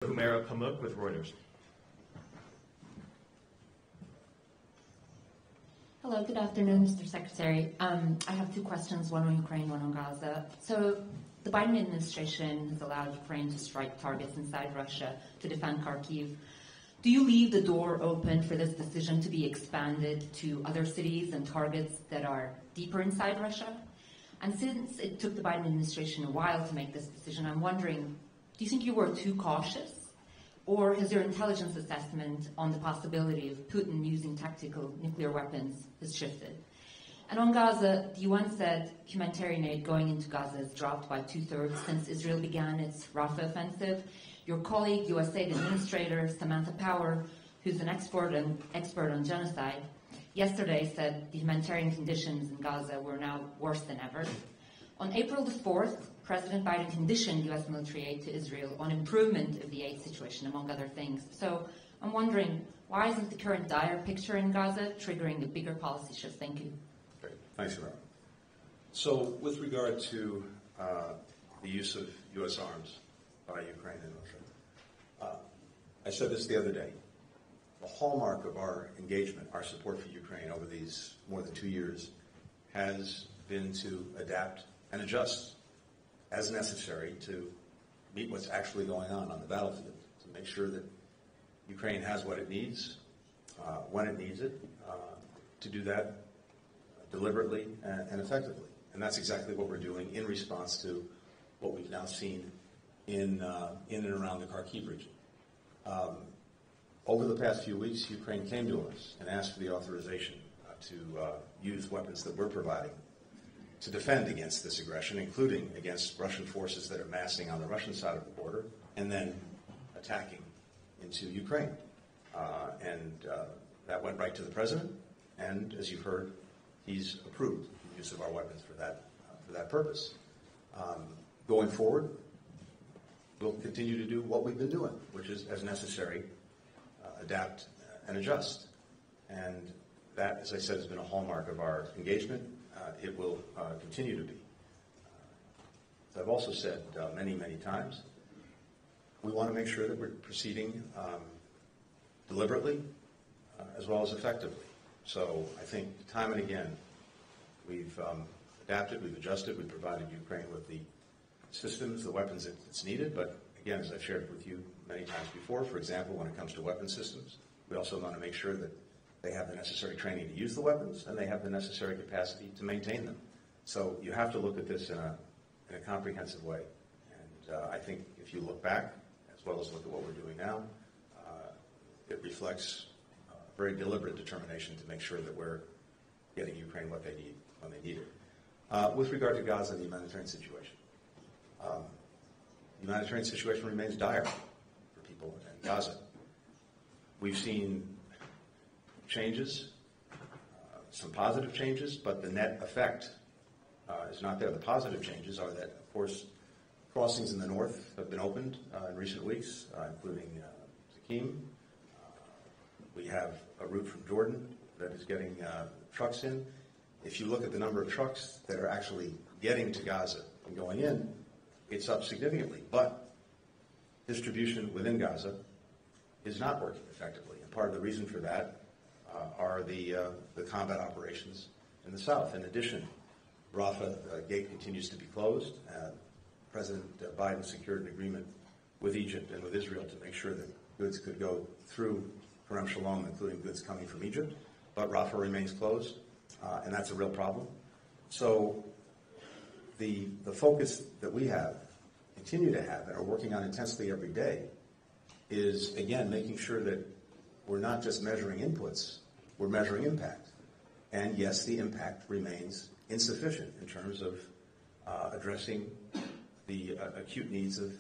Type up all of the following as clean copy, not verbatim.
Humera Pamuk with Reuters. Hello, good afternoon, Mr. Secretary. I have two questions, one on Ukraine, one on Gaza. So the Biden administration has allowed Ukraine to strike targets inside Russia to defend Kharkiv. Do you leave the door open for this decision to be expanded to other cities and targets that are deeper inside Russia? And since it took the Biden administration a while to make this decision, I'm wondering, do you think you were too cautious? Or has your intelligence assessment on the possibility of Putin using tactical nuclear weapons has shifted? And on Gaza, the UN said humanitarian aid going into Gaza has dropped by 2/3 since Israel began its Rafah offensive. Your colleague, USAID Administrator Samantha Power, who's an expert on genocide, yesterday said the humanitarian conditions in Gaza were now worse than ever. On April the 4th, President Biden conditioned U.S. military aid to Israel on improvement of the aid situation, among other things. So I'm wondering, why isn't the current dire picture in Gaza triggering a bigger policy shift? Thank you. Great. Thanks, Samara. So with regard to the use of U.S. arms by Ukraine and Russia, I said this the other day. The hallmark of our engagement, our support for Ukraine over these more than 2 years, has been to adapt and adjust as necessary to meet what's actually going on the battlefield, to make sure that Ukraine has what it needs, when it needs it, to do that deliberately and effectively. And that's exactly what we're doing in response to what we've now seen in and around the Kharkiv region. Over the past few weeks, Ukraine came to us and asked for the authorization to use weapons that we're providing to defend against this aggression, including against Russian forces that are massing on the Russian side of the border and then attacking into Ukraine. That went right to the president, and as you've heard, he's approved the use of our weapons for that purpose. Going forward, we'll continue to do what we've been doing, which is, as necessary, adapt and adjust. And that, as I said, has been a hallmark of our engagement. It will continue to be. As I've also said many, many times, we want to make sure that we're proceeding deliberately as well as effectively. So I think time and again, we've adapted, we've adjusted, we've provided Ukraine with the systems, the weapons that's needed. But again, as I've shared with you many times before, for example, when it comes to weapon systems, we also want to make sure that they have the necessary training to use the weapons, and they have the necessary capacity to maintain them. So you have to look at this in a comprehensive way. And I think if you look back, as well as look at what we're doing now, it reflects very deliberate determination to make sure that we're getting Ukraine what they need when they need it. With regard to Gaza and the humanitarian situation, the humanitarian situation remains dire for people in Gaza. We've seen changes, some positive changes, but the net effect is not there. The positive changes are that, of course, crossings in the north have been opened in recent weeks, including Zakim. We have a route from Jordan that is getting trucks in. If you look at the number of trucks that are actually getting to Gaza and going in, it's up significantly. But distribution within Gaza is not working effectively. And part of the reason for that are the combat operations in the south. In addition, Rafah gate continues to be closed. President Biden secured an agreement with Egypt and with Israel to make sure that goods could go through Kerem Shalom, including goods coming from Egypt. But Rafah remains closed, and that's a real problem. So the focus that we have, continue to have, and are working on intensely every day is, again, making sure that we're not just measuring inputs, we're measuring impact. And yes, the impact remains insufficient in terms of addressing the acute needs of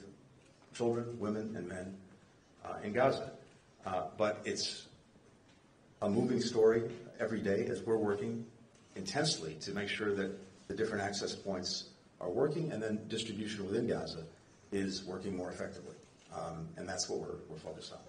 children, women, and men in Gaza. But it's a moving story every day as we're working intensely to make sure that the different access points are working and then distribution within Gaza is working more effectively. And that's what we're focused on.